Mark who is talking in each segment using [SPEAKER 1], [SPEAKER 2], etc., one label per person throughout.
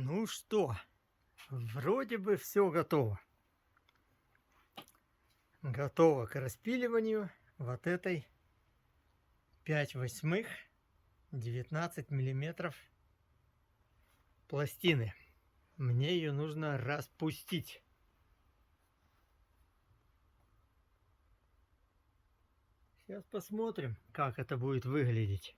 [SPEAKER 1] Ну что, вроде бы все готово. Готово к распиливанию вот этой 5/8 19 миллиметров пластины. Мне ее нужно распустить. Сейчас посмотрим, как это будет выглядеть.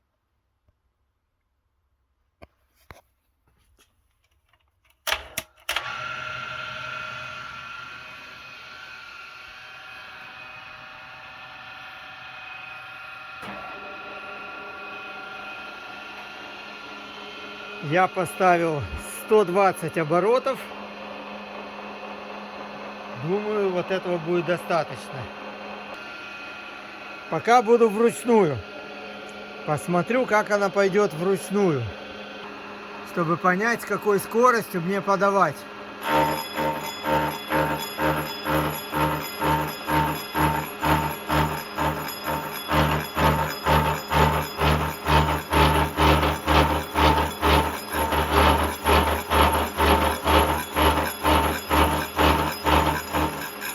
[SPEAKER 1] Я поставил 120 оборотов. Думаю, вот этого будет достаточно. Пока буду вручную. Посмотрю, как она пойдет вручную, чтобы понять, с какой скоростью мне подавать.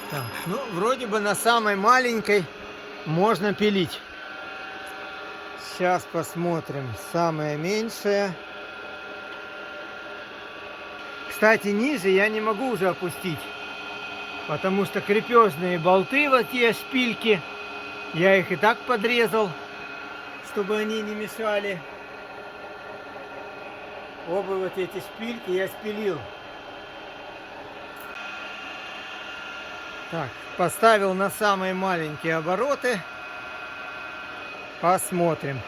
[SPEAKER 1] Так, ну, вроде бы на самой маленькой можно пилить. Сейчас посмотрим. Самая меньшая. Кстати, ниже я не могу уже опустить, потому что крепежные болты, вот те шпильки, я их и так подрезал, чтобы они не мешали. Оба вот эти шпильки я спилил. Так, поставил на самые маленькие обороты. Посмотрим.